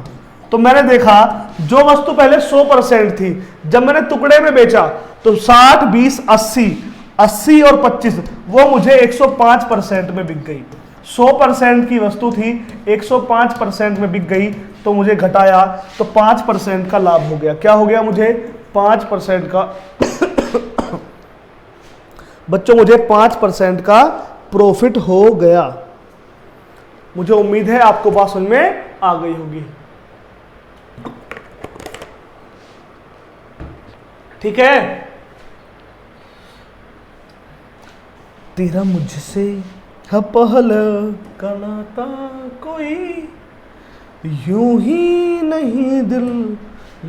तो मैंने देखा जो वस्तु पहले 100% थी, जब मैंने टुकड़े में बेचा तो 60 20 80, 80 और 25 वो मुझे 105% में बिक गई। 100% की वस्तु थी 105% में बिक गई, तो मुझे घटाया तो 5% का लाभ हो गया। क्या हो गया? मुझे 5% का बच्चों मुझे 5% का प्रॉफिट हो गया। मुझे उम्मीद है आपको बात समझ में आ गई होगी। ठीक है। तेरा मुझसे है पहला का नाता कोई, यूं ही नहीं दिल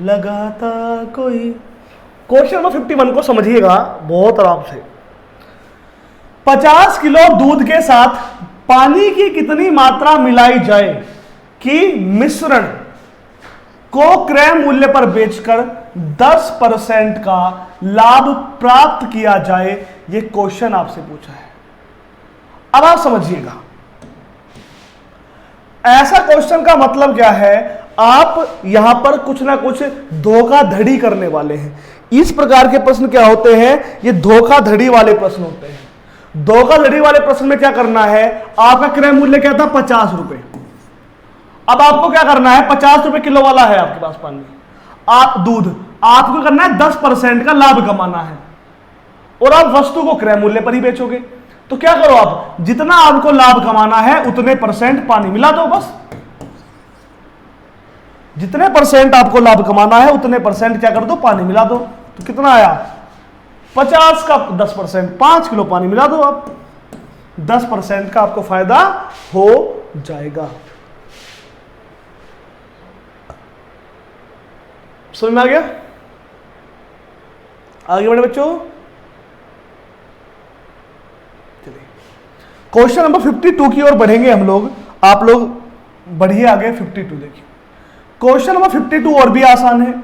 लगाता कोई। क्वेश्चन नंबर 51 को समझिएगा बहुत आराम से। 50 किलो दूध के साथ पानी की कितनी मात्रा मिलाई जाए कि मिश्रण को क्रय मूल्य पर बेचकर 10% का लाभ प्राप्त किया जाए? यह क्वेश्चन आपसे पूछा है। अब आप समझिएगा, ऐसा क्वेश्चन का मतलब क्या है, आप यहां पर कुछ ना कुछ धोखाधड़ी करने वाले हैं। इस प्रकार के प्रश्न क्या होते हैं, ये धोखाधड़ी वाले प्रश्न होते हैं। धोखाधड़ी वाले प्रश्न में क्या करना है, आपका क्रय मूल्य क्या था 50 रुपए। अब आपको क्या करना है, 50 रुपए किलो वाला है आपके पास पानी, आप दूध, आपको करना है 10% का लाभ कमाना है और आप वस्तु को क्रय मूल्य पर ही बेचोगे। तो क्या करो, आप जितना आपको लाभ कमाना है उतने % पानी मिला दो बस। जितने % आपको लाभ कमाना है उतने % क्या कर दो, पानी मिला दो। तो कितना आया, 50 का 10%, 5 किलो पानी मिला दो आप, 10% का आपको फायदा हो जाएगा। समझ में आ गया? आगे बढ़े बच्चों। चलिए क्वेश्चन नंबर 52 की ओर बढ़ेंगे हम लोग। आप लोग बढ़िए आगे 52 देखिए। क्वेश्चन नंबर 52 और भी आसान है।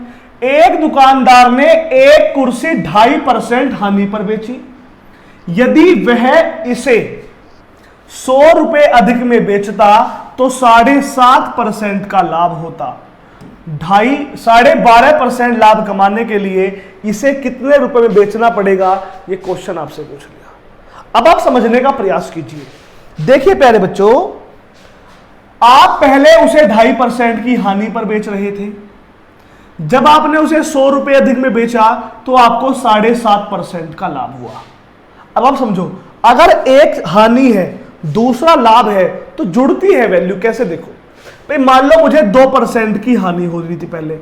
एक दुकानदार ने एक कुर्सी 2.5% हानि पर बेची। यदि वह इसे 100 रुपए अधिक में बेचता तो 7.5% का लाभ होता। 12.5% लाभ कमाने के लिए इसे कितने रुपए में बेचना पड़ेगा, यह क्वेश्चन आपसे पूछ लिया। अब आप समझने का प्रयास कीजिए। देखिए प्यारे बच्चों, आप पहले उसे 2.5% की हानि पर बेच रहे थे। जब आपने उसे 100 रुपए अधिक में बेचा तो आपको 7.5% का लाभ हुआ। अब आप समझो, अगर एक हानि है दूसरा लाभ है तो जुड़ती है वैल्यू। कैसे देखो भाई, मान लो मुझे 2% की हानि हो रही थी पहले,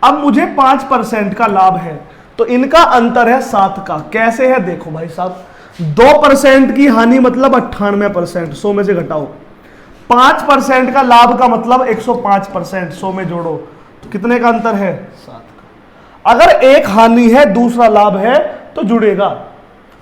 अब मुझे 5% का लाभ है, तो इनका अंतर है 7 का। कैसे है देखो भाई साहब, 2% की हानि मतलब 98%, 100 में से घटाओ। 5% का लाभ का मतलब 105%, 100 में जोड़ो, तो कितने का अंतर है, 7 का। अगर एक हानि है दूसरा लाभ है तो जुड़ेगा।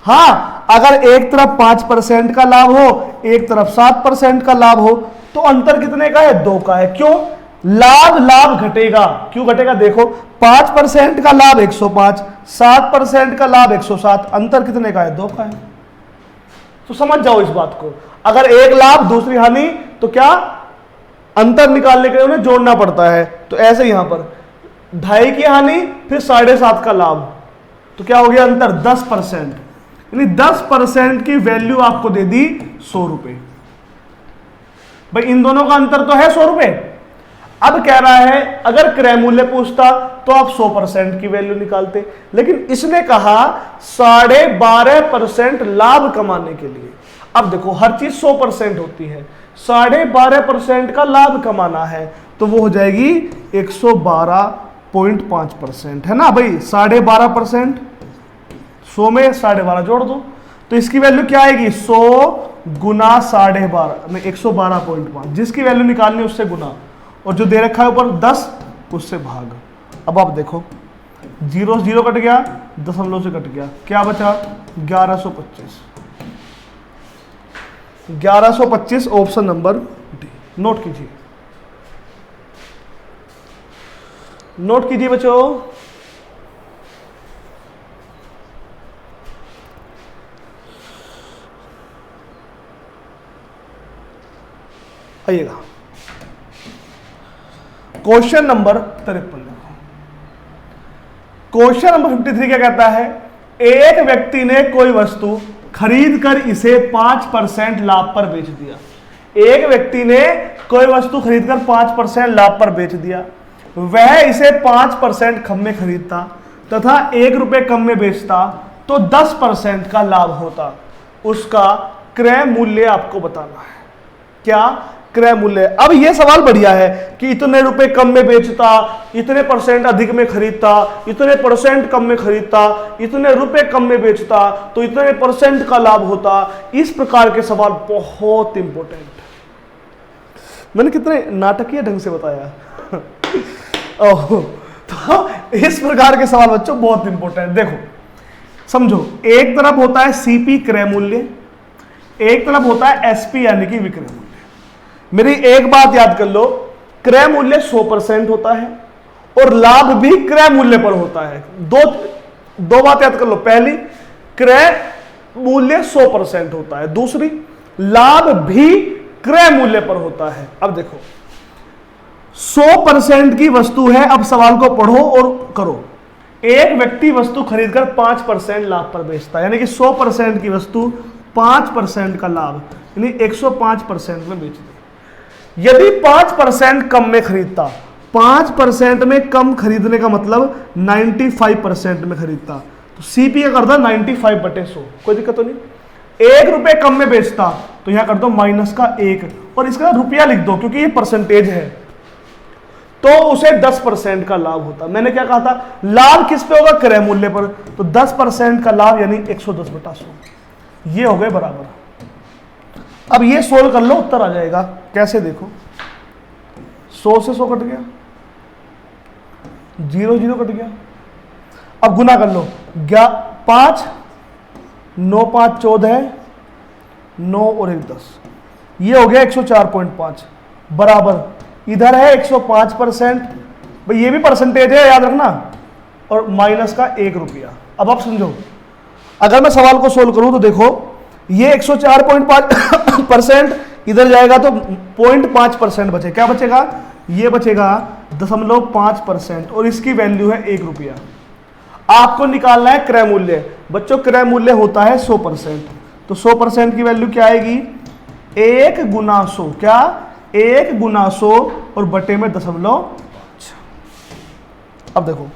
हाँ, अगर एक तरफ 5% का लाभ हो एक तरफ 7% का लाभ हो तो अंतर कितने का है, 2 का है। क्यों, लाभ घटेगा। क्यों घटेगा देखो, 5% का लाभ 105, 7% का लाभ 107, अंतर कितने का है, 2 का है। तो समझ जाओ इस बात को, अगर एक लाभ दूसरी हानि तो क्या अंतर निकालने के लिए उन्हें जोड़ना पड़ता है। तो ऐसे यहां पर 2.5 की हानि फिर 7.5 का लाभ, तो क्या हो गया अंतर, 10%। यानी 10% की वैल्यू आपको दे दी 100 रुपए। भाई इन दोनों का अंतर तो है 100 रुपए। अब कह रहा है अगर क्रय मूल्य पूछता तो आप 100% की वैल्यू निकालते, लेकिन इसने कहा 12.5% लाभ कमाने के लिए। अब देखो हर चीज 100% होती है, 12.5% का लाभ कमाना है तो वो हो जाएगी 112.5%, है ना भाई। 12.5%, 100 में 12.5 जोड़ दो तो इसकी वैल्यू क्या आएगी, 100 गुना 12.5 112.5, जिसकी वैल्यू निकालनी उससे गुना, और जो दे रखा है ऊपर 10 उससे भाग। अब आप देखो 0 0 कट गया, दशमलव से कट गया, क्या बचा 1125। 1125 ऑप्शन नंबर डी। नोट कीजिए, नोट कीजिए बच्चों। आइएगा क्वेश्चन नंबर 53। क्वेश्चन नंबर 53 क्या कहता है, एक व्यक्ति ने कोई वस्तु खरीद कर इसे 5% लाभ पर बेच दिया। एक व्यक्ति ने कोई वस्तु खरीदकर 5% लाभ पर बेच दिया। वह इसे 5% कम में खरीदता तथा 1 रुपए कम में बेचता तो 10% का लाभ होता। उसका क्रय मूल्य आपको बताना है। क्या, क्रय मूल्य। अब ये सवाल बढ़िया है कि इतने रुपए कम में बेचता, इतने परसेंट अधिक में खरीदता, इतने परसेंट कम में खरीदता, इतने रुपए कम में बेचता तो इतने परसेंट का लाभ होता। इस प्रकार के सवाल बहुत इंपॉर्टेंट। मैंने कितने नाटकीय ढंग से बताया। तो इस प्रकार के सवाल बच्चों बहुत इंपॉर्टेंट। देखो समझो, एक तरफ होता है सीपी क्रय मूल्य, एक तरफ होता है एसपी यानी कि विक्रय मूल्य। मेरी एक बात याद कर लो, क्रय मूल्य 100% होता है और लाभ भी क्रय मूल्य पर होता है। दो बात याद कर लो, पहली क्रय मूल्य 100% होता है, दूसरी लाभ भी क्रय मूल्य पर होता है। अब देखो 100% की वस्तु है, अब सवाल को पढ़ो और करो। एक व्यक्ति वस्तु खरीदकर 5% लाभ पर बेचता है, यानी कि 100% की वस्तु 5% का लाभ यानी 105% में बेच दे। यदि 5% कम में खरीदता, 5% में कम खरीदने का मतलब 95% में खरीदता, तो सीपी का कर दो 95/100, कोई दिक्कत तो नहीं। 1 रुपए कम में बेचता तो यहां कर दो -1 और इसका रुपया लिख दो क्योंकि ये परसेंटेज है, तो उसे 10% का लाभ होता। मैंने क्या कहा था, लाभ किस पे होगा, क्रय मूल्य पर, तो 10% का लाभ यानी 110/100, ये हो गए बराबर। अब ये सोल्व कर लो, उत्तर आ जाएगा। कैसे देखो, 100 से 100 कट गया, 0 0 कट गया। अब गुना कर लो, 5 9 5 14, 9 और 1 10, ये हो गया 104.5 बराबर। इधर है 105%, भाई ये भी परसेंटेज है याद रखना, और माइनस का 1 रुपया। अब आप समझो, अगर मैं सवाल को सोल्व करूं तो देखो ये 104.5% इधर जाएगा तो 0.5% बचे, क्या बचेगा, ये बचेगा 0.5% और इसकी वैल्यू है 1 रुपया। आपको निकालना है क्रय मूल्य। बच्चों क्रय मूल्य होता है 100%, तो 100% की वैल्यू क्या आएगी, 1 गुना 100, क्या 1 गुना 100 और बटे में 0.5। अब देखो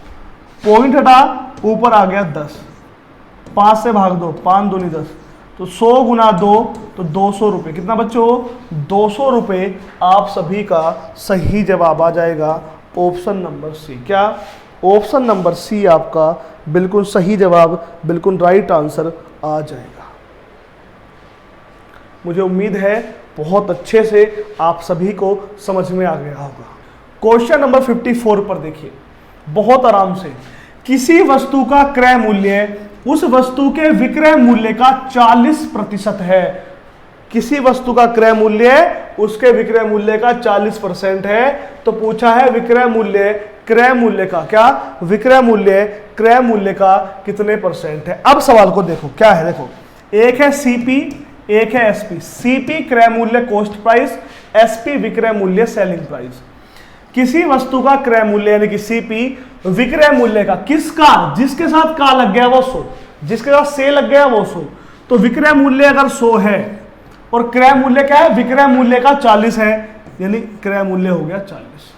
पॉइंट हटा, ऊपर आ गया 10, 5 से भाग दो, 5 दूनी 10, तो 100 गुना 2 तो 200 रुपये। कितना बच्चों, 200 रुपये। आप सभी का सही जवाब आ जाएगा ऑप्शन नंबर सी। क्या, ऑप्शन नंबर सी आपका बिल्कुल सही जवाब, बिल्कुल राइट आंसर आ जाएगा। मुझे उम्मीद है बहुत अच्छे से आप सभी को समझ में आ गया होगा। क्वेश्चन नंबर 54 पर देखिए, बहुत आराम से। किसी वस्तु का क्रय मूल्य उस वस्तु के विक्रय मूल्य का 40% है। किसी वस्तु का क्रय मूल्य उसके विक्रय मूल्य का 40% है, तो पूछा है विक्रय मूल्य क्रय मूल्य का, क्या विक्रय मूल्य क्रय मूल्य का कितने % है। अब सवाल को देखो क्या है, देखो एक है सीपी, एक है एसपी। सीपी क्रय मूल्य कॉस्ट प्राइस, एसपी विक्रय मूल्य सेलिंग प्राइस। किसी वस्तु का क्रय मूल्य यानी कि सीपी विक्रय मूल्य का, किसका, जिसके साथ का लग गया वो 100, जिसके साथ से लग गया वो 100, तो विक्रय मूल्य अगर 100 है और क्रय मूल्य क्या है, विक्रय मूल्य का 40 है, यानी क्रय मूल्य हो गया 40।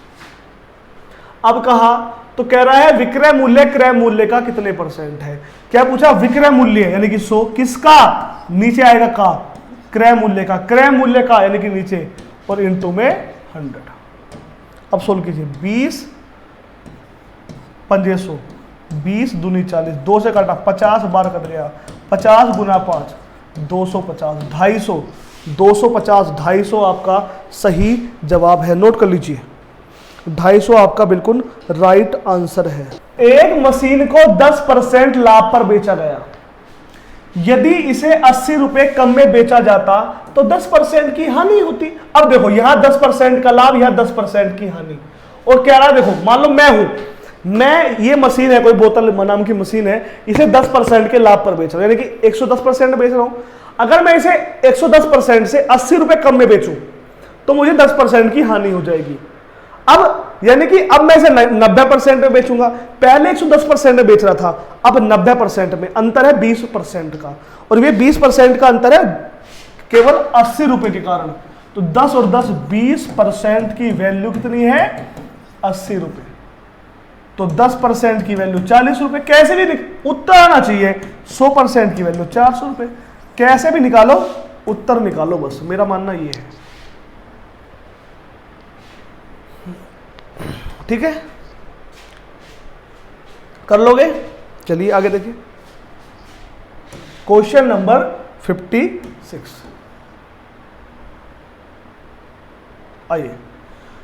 अब कहा तो कह रहा है विक्रय मूल्य क्रय मूल्य का कितने % है। क्या पूछा, विक्रय मूल्य यानी कि 100, किसका, नीचे आएगा का, क्रय मूल्य का, क्रय मूल्य का यानी कि नीचे, और इनटू में 100। अब सोल्व कीजिए, 20 5 100, 20 दूनी 40, 2 से काटा 50 बार कट गया, 50 गुना 5 250, 250, 250 250 आपका सही जवाब है। नोट कर लीजिए, 250 आपका बिल्कुल राइट आंसर है। एक मशीन को 10% लाभ पर बेचा गया, यदि इसे 80 रुपए कम में बेचा जाता तो 10% की हानि होती। अब देखो यहां 10% का लाभ, यहां 10% की हानि, और कह रहा है देखो मान लो मैं ये मशीन है, कोई बोतल नाम की मशीन है, इसे 10% के लाभ पर बेच रहा हूं, यानी कि 110% बेच रहा हूं। अगर मैं इसे 110% से 80 रुपए कम में बेचूं तो मुझे 10% की हानि हो जाएगी। अब यानी कि अब मैं इसे 90% में बेचूंगा, पहले 110% में बेच रहा था, अब 90% में, अंतर है 20% का, और ये 20% का अंतर है केवल 80 रुपए के कारण। तो 10 और 10 20% की वैल्यू कितनी है, 80 रुपए। तो 10% की वैल्यू 40 रुपए। कैसे भी उत्तर आना चाहिए, 100% की वैल्यू 400 रुपए। कैसे भी निकालो उत्तर निकालो, बस मेरा मानना ये है। ठीक है, कर लोगे? चलिए आगे देखिए, क्वेश्चन नंबर 56। आइए,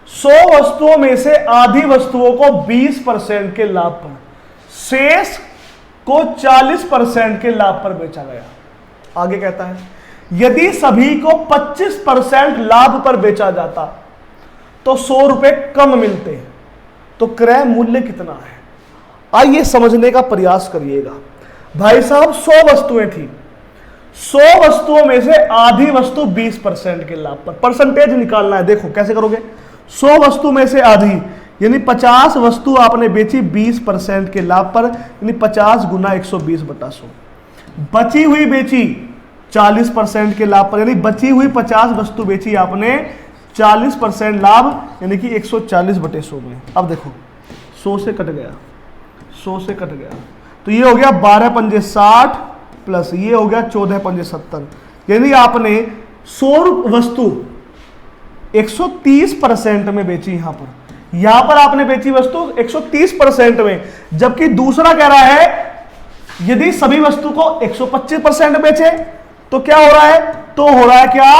100 वस्तुओं में से आधी वस्तुओं को 20% के लाभ पर, शेष को 40% के लाभ पर बेचा गया। आगे कहता है यदि सभी को 25% लाभ पर बेचा जाता तो 100 रुपए कम मिलते, तो क्रय मूल्य कितना है? आइए समझने का प्रयास करिएगा। भाई साहब 100 वस्तुएं थी, 100 वस्तुओं में से आधी वस्तु 20% के लाभ पर, परसेंटेज निकालना है। देखो कैसे करोगे, 100 वस्तु में से आधी यानी 50 वस्तु आपने बेची 20% के लाभ पर, यानी 50 गुना 120/100। बची हुई बेची 40% के लाभ पर, यानी बची हुई 50 वस्तु बेची आपने 40% लाभ, यानी कि 140/100 में। अब देखो 100 से कट गया, 100 से कट गया, तो ये हो गया 12 पंजे 60 प्लस ये हो गया 14 पंजे 70, यानी आपने 100 वस्तु 130% में बेची। यहां पर आपने बेची वस्तु 130% में, जबकि दूसरा कह रहा है यदि सभी वस्तु को 125% बेचे तो क्या हो रहा है, तो हो रहा है क्या,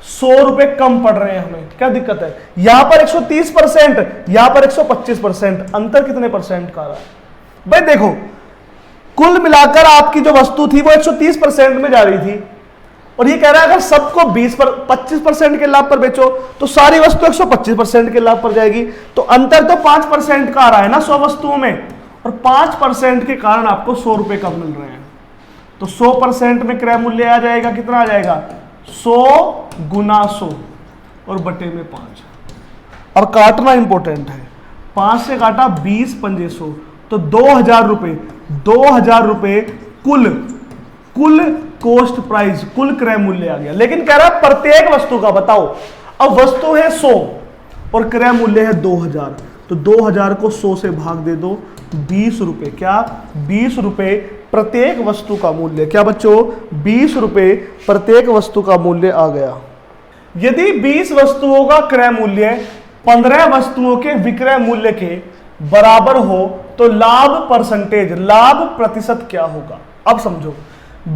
100 रुपए कम पड़ रहे हैं हमें। क्या दिक्कत है, यहां पर 130%, यहां पर 125%, अंतर कितने परसेंट का आ रहा है? भाई देखो कुल मिलाकर आपकी जो वस्तु थी वो 130% में जा रही थी, और ये कह रहा है अगर सबको 25% के लाभ पर बेचो तो सारी वस्तु 125% के लाभ पर जाएगी, तो अंतर तो 5% का आ रहा है ना 100 वस्तुओं में, और 5% के कारण आपको 100 रुपए कम मिल रहे हैं। तो 100% में क्रय मूल्य आ जाएगा, कितना आ जाएगा, 100 गुना 100 और बटे में 5। अब काटना इंपॉर्टेंट है, 5 से काटा 20 पंजे 100, तो 2000 रुपए, 2000 रुपए कुल कॉस्ट प्राइस, कुल क्रय मूल्य आ गया। लेकिन कह रहा है प्रत्येक वस्तु का बताओ, अब वस्तु है 100 और क्रय मूल्य है 2000, तो 2000 को 100 से भाग दे दो, 20 रुपए, क्या 20 रुपए प्रत्येक वस्तु का मूल्य, क्या बच्चों 20 रुपए प्रत्येक वस्तु का मूल्य आ गया। यदि 20 वस्तुओं का क्रय मूल्य 15 वस्तुओं के विक्रय मूल्य के बराबर हो तो लाभ परसेंटेज, लाभ प्रतिशत क्या होगा? अब समझो,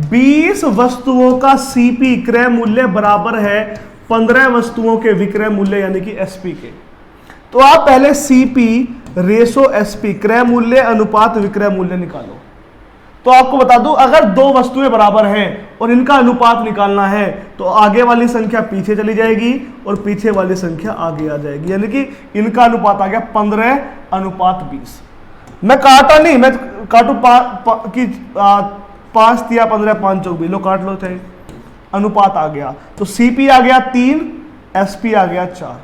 20 वस्तुओं का सीपी क्रय मूल्य बराबर है 15 वस्तुओं के विक्रय मूल्य यानी कि एसपी के। तो आप पहले सीपी रेशो एसपी क्रय मूल्य अनुपात विक्रय मूल्य निकालो। तो आपको बता दूं, अगर दो वस्तुएं बराबर हैं और इनका अनुपात निकालना है तो आगे वाली संख्या पीछे चली जाएगी और पीछे वाली संख्या आगे आ जाएगी, यानी कि इनका अनुपात आ गया 15:20। मैं काटा नहीं, मैं काटू 5 तिया 15 5 चौक भी लो, काट लो चाहे, अनुपात आ गया। तो सीपी आ गया 3, एसपी आ गया 4।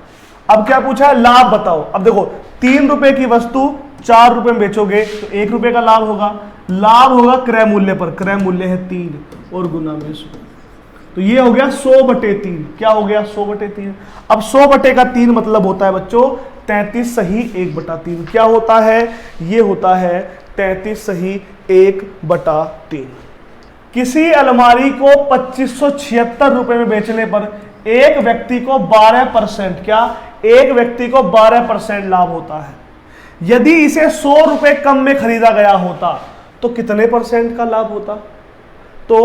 अब क्या पूछा है, लाभ बताओ। अब देखो 3 रुपए की वस्तु 4 रुपए में बेचोगे तो 1 रुपए का लाभ होगा, लाभ होगा क्रय मूल्य पर, क्रय मूल्य है 3 और गुना में 100, तो ये हो गया 100/3। क्या हो गया 100/3। अब 100/3 मतलब होता है बच्चों 33 सही 1/3। क्या होता है, ये होता है 33 सही 1/3। किसी अलमारी को 2576 रुपए में बेचने पर एक व्यक्ति को 12%, क्या एक व्यक्ति को 12% लाभ होता है। यदि इसे 100 रुपए कम में खरीदा गया होता तो कितने परसेंट का लाभ होता, तो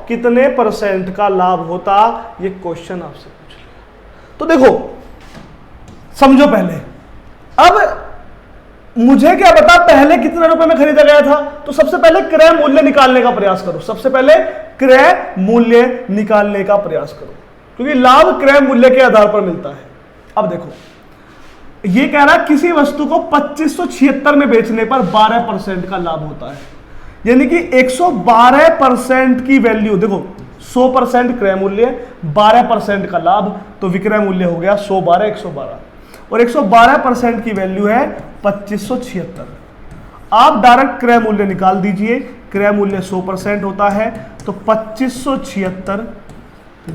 कितने परसेंट का लाभ होता, ये क्वेश्चन आपसे पूछ लिया। तो देखो समझो पहले, अब मुझे क्या पता पहले कितने रुपए में खरीदा गया था, तो सबसे पहले क्रय मूल्य निकालने का प्रयास करो, सबसे पहले क्रय मूल्य निकालने का प्रयास करो, क्योंकि लाभ क्रय मूल्य के आधार पर मिलता है। अब देखो ये कह रहा है किसी वस्तु को 2576 में बेचने पर 12% का लाभ होता है, यानी कि 112% की वैल्यू, देखो 100% क्रय मूल्य 12% का लाभ, तो विक्रय मूल्य हो गया 112 112, और 112% की वैल्यू है 2576। आप डायरेक्ट क्रय मूल्य निकाल दीजिए, क्रय मूल्य 100% होता है, तो 2576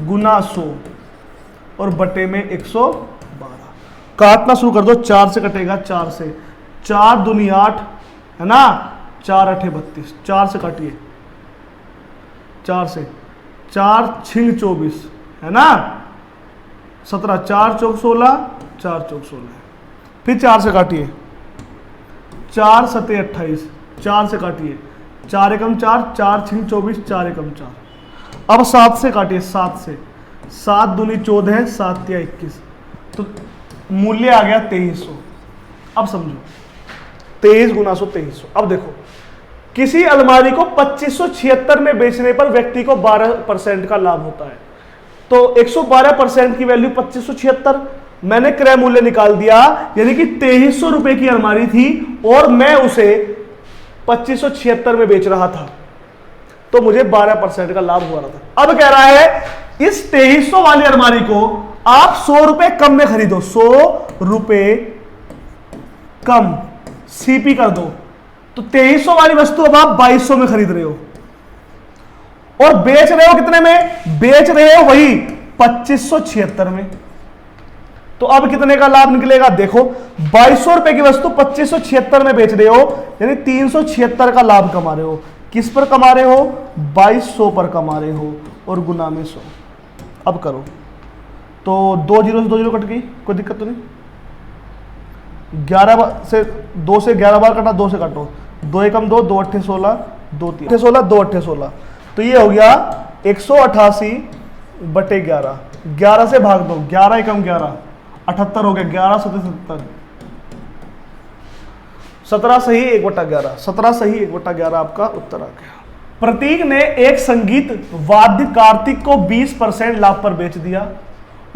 गुना 100 और बटे में 112। काटना शुरू कर दो, 4 से कटेगा, 4 से 4 दूनी 8 है ना, 4 8 32, 4 से काटिए, 4 से 4 6 24 है ना, 17 4 चौक 16, 4 चौक 16। फिर 4 से काटिए, 4 सते 28, 4 से काटिए, 4 एकम 4, 4 छिंग 24, 4 एकम 4। अब 7 से काटिए, 7 से, 7 दूनी 14, 7 तिया 21, तो मूल्य आ गया 2300। अब समझो 23 गुना 100 2300। अब देखो किसी अलमारी को 2576 में बेचने पर व्यक्ति को 12% का लाभ होता है। तो 112% की वैल्यू 2576, मैंने क्रय मूल्य निकाल दिया, यानी कि 2300 रुपए की अलमारी थी और मैं उसे 2576 में बेच रहा था, तो मुझे 12% का लाभ हो रहा था। अब कह रहा है इस 2300 वाली अलमारी को आप 100 रुपए कम में खरीदो, 100 रुपए कम सीपी कर दो, तो 2300 वाली वस्तु अब आप 2200 में खरीद रहे हो और बेच रहे हो कितने में? बेच रहे हो वही 2576 में। तो अब कितने का लाभ निकलेगा? देखो 2200 रुपए की वस्तु 2576 में बेच रहे हो, यानी 376 का लाभ कमा रहे हो। किस पर कमा रहे हो? 2200 पर कमा रहे हो और गुना में 100। अब करो तो 2 जीरो से 2 जीरो कट गई, कोई दिक्कत तो नहीं। 11 से 2 से 11 बार कटा, 2 से काटो, 2 एकम 2, 2 अट्ठे 16, 2 तीन 16, 2 अट्ठे 16, तो ये हो गया 188/11। 11 से भाग दो, 11 एकम 11, 78 हो गया, 11 सते 70, 17 सही 1/11, 17 सही 1/11 आपका उत्तर आ गया। प्रतीक ने एक संगीत वाद्य कार्तिक को 20% लाभ पर बेच दिया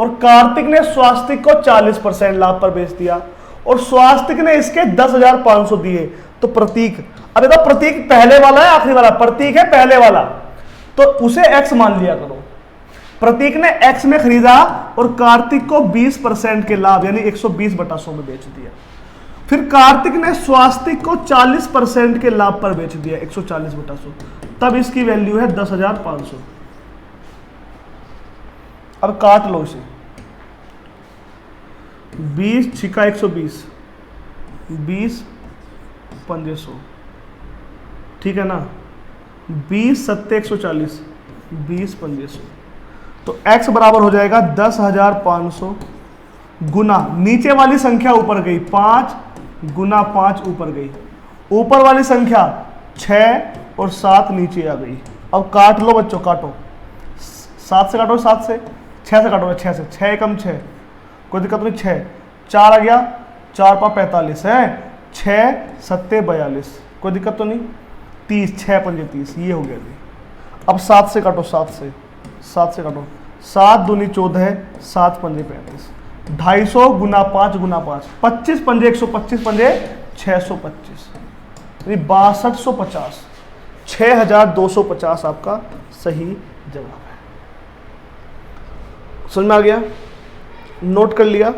और कार्तिक ने स्वास्तिक को 40% लाभ पर बेच दिया और स्वास्तिक ने इसके 10,500 दिए। तो प्रतीक, अरे तो प्रतीक पहले वाला है आखिरी वाला? प्रतीक है पहले वाला, तो उसे x मान लिया करो। प्रतीक ने x में खरीदा और कार्तिक को 20% के लाभ यानी 120/100 में बेच दिया। फिर कार्तिक ने स्वास्तिक को 40% के लाभ पर बेच दिया 140/100, तब इसकी वैल्यू है 10,500। अब काट लो इसे, 20 छिका 120, 20 पंजे 100, ठीक है ना। 20 सत्ते 140, 20 पंजे 100, तो x बराबर हो जाएगा 10,500 गुना, नीचे वाली संख्या ऊपर गई 5 गुना 5 ऊपर गई, ऊपर वाली संख्या 6 और 7 नीचे आ गई। अब काट लो बच्चों, काटो, 7 से काटो, 7 से, 6 से काटो, 6 से, 6 एकम 6, कोई दिक्कत नहीं, 6, 4 आ गया, 4 पा 45 है, 6 सत्ते 42, कोई दिक्कत तो नहीं, 30, 6 पंजे 30, ये हो गया जी। अब 7 से काटो, 7 से, 7 से काटो, 7 दूनी 14, 7 पंजे 35, 250 गुना 5 गुना 5, 25 पंजे 125 पंजे 625, यानी 6250, 6250 आपका सही जवाब है। समझ में आ गया? नोट कर लिया?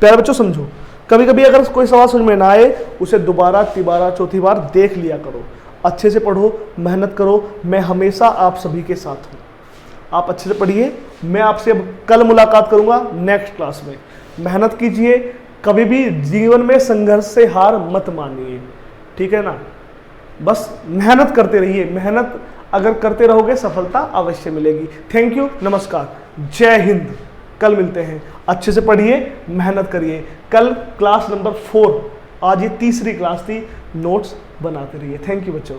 प्यारे बच्चों समझो, कभी कभी अगर कोई सवाल समझ में ना आए उसे दोबारा, तिबारा, चौथी बार देख लिया करो, अच्छे से पढ़ो, मेहनत करो। मैं हमेशा आप सभी के साथ हूँ, आप अच्छे से पढ़िए। मैं आपसे कल मुलाकात करूंगा नेक्स्ट क्लास में। मेहनत कीजिए, कभी भी जीवन में संघर्ष से हार मत मानिए, ठीक है ना। बस मेहनत करते रहिए, मेहनत अगर करते रहोगे सफलता अवश्य मिलेगी। थैंक यू, नमस्कार, जय हिंद। कल मिलते हैं, अच्छे से पढ़िए, मेहनत करिए। कल क्लास नंबर 4, आज ये तीसरी क्लास थी, नोट्स बनाते रहिए। थैंक यू बच्चों।